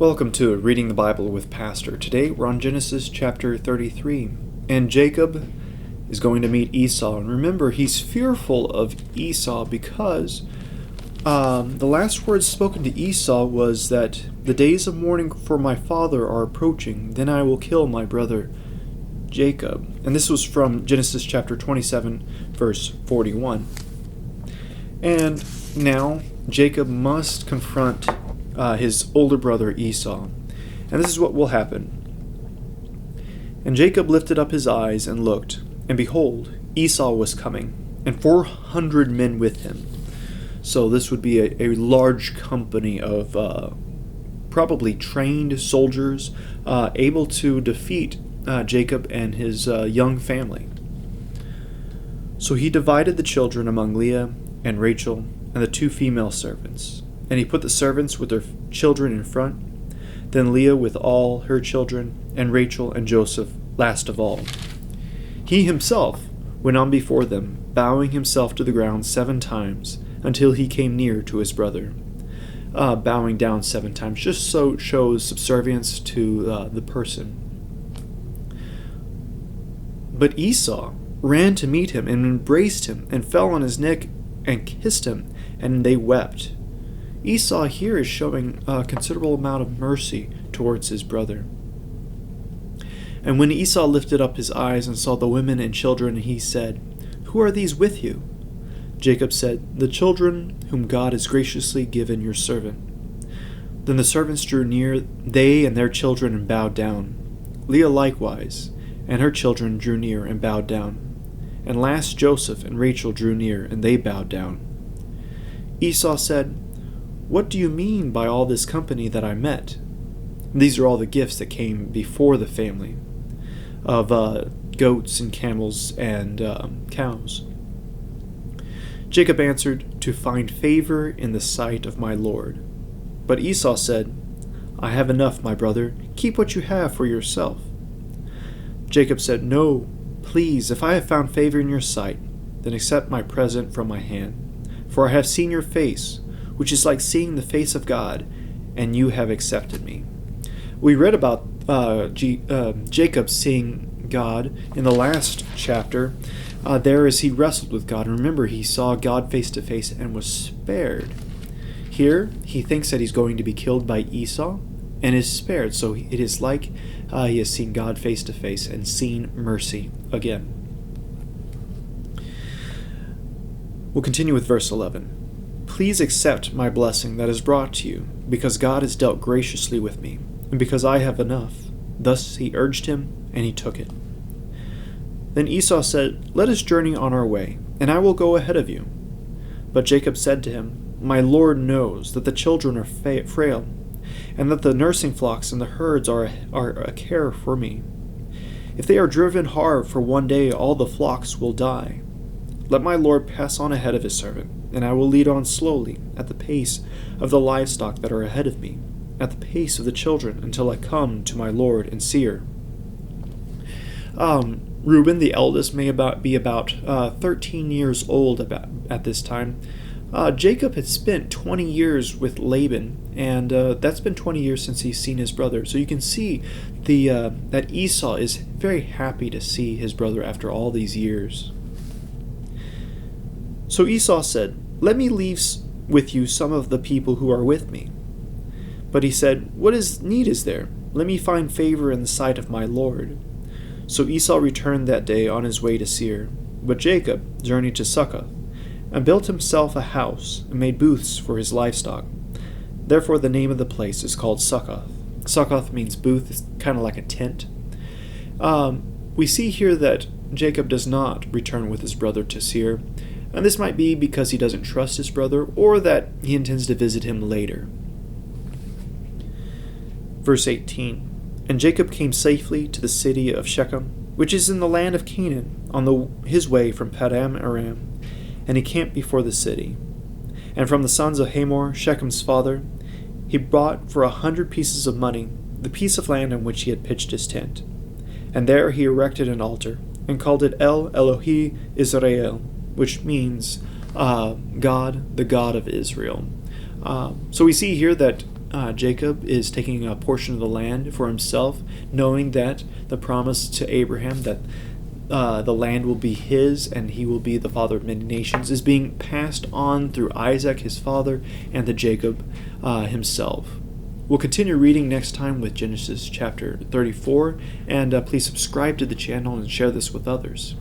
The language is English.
Welcome to Reading the Bible with Pastor. Today we're on Genesis chapter 33, and Jacob is going to meet Esau. And remember, he's fearful of Esau because the last words spoken to Esau was that the days of mourning for my father are approaching, then I will kill my brother Jacob. And this was from Genesis chapter 27, verse 41. And now Jacob must confront his older brother Esau. And this is what will happen. And Jacob lifted up his eyes and looked, and behold, Esau was coming, and 400 men with him. So this would be a large company of probably trained soldiers able to defeat Jacob and his young family. So he divided the children among Leah and Rachel and the two female servants. And he put the servants with their children in front, then Leah with all her children, and Rachel and Joseph last of all. He himself went on before them, bowing himself to the ground 7 times, until he came near to his brother. Bowing down 7 times, just so it shows subservience to the person. But Esau ran to meet him and embraced him and fell on his neck and kissed him, and they wept. Esau here is showing a considerable amount of mercy towards his brother. And when Esau lifted up his eyes and saw the women and children, he said, "Who are these with you?" Jacob said, "The children whom God has graciously given your servant." Then the servants drew near, they and their children, and bowed down. Leah likewise, and her children drew near and bowed down. And last Joseph and Rachel drew near, and they bowed down. Esau said, "What do you mean by all this company that I met?" These are all the gifts that came before the family of goats and camels and cows. Jacob answered, "To find favor in the sight of my Lord." But Esau said, "I have enough, my brother. Keep what you have for yourself." Jacob said, "No, please, if I have found favor in your sight, then accept my present from my hand. For I have seen your face, which is like seeing the face of God, and you have accepted me." We read about Jacob seeing God in the last chapter, there as he wrestled with God. And remember, he saw God face to face and was spared. Here, he thinks that he's going to be killed by Esau and is spared. So it is like he has seen God face to face and seen mercy again. We'll continue with verse 11. "Please accept my blessing that is brought to you, because God has dealt graciously with me, and because I have enough." Thus he urged him, and he took it. Then Esau said, "Let us journey on our way, and I will go ahead of you." But Jacob said to him, "My Lord knows that the children are frail, and that the nursing flocks and the herds are a care for me. If they are driven hard for one day, all the flocks will die. Let my Lord pass on ahead of his servant, and I will lead on slowly, at the pace of the livestock that are ahead of me, at the pace of the children, until I come to my Lord and Seir." Reuben, the eldest, may be about 13 years old at this time. Jacob had spent 20 years with Laban, and that's been 20 years since he's seen his brother. So you can see that Esau is very happy to see his brother after all these years. So Esau said, "Let me leave with you some of the people who are with me." But he said, "What need is there? Let me find favor in the sight of my Lord." So Esau returned that day on his way to Seir. But Jacob journeyed to Succoth, and built himself a house, and made booths for his livestock. Therefore the name of the place is called Succoth. Succoth means booth. It's kind of like a tent. We see here that Jacob does not return with his brother to Seir. And this might be because he doesn't trust his brother, or that he intends to visit him later. Verse 18. "And Jacob came safely to the city of Shechem, which is in the land of Canaan, on his way from Paddan Aram, and he camped before the city. And from the sons of Hamor, Shechem's father, he bought for 100 pieces of money the piece of land on which he had pitched his tent. And there he erected an altar, and called it El Elohi Israel, which means God, the God of Israel. So we see here that Jacob is taking a portion of the land for himself, knowing that the promise to Abraham that the land will be his and he will be the father of many nations is being passed on through Isaac, his father, and to Jacob himself. We'll continue reading next time with Genesis chapter 34, and please subscribe to the channel and share this with others.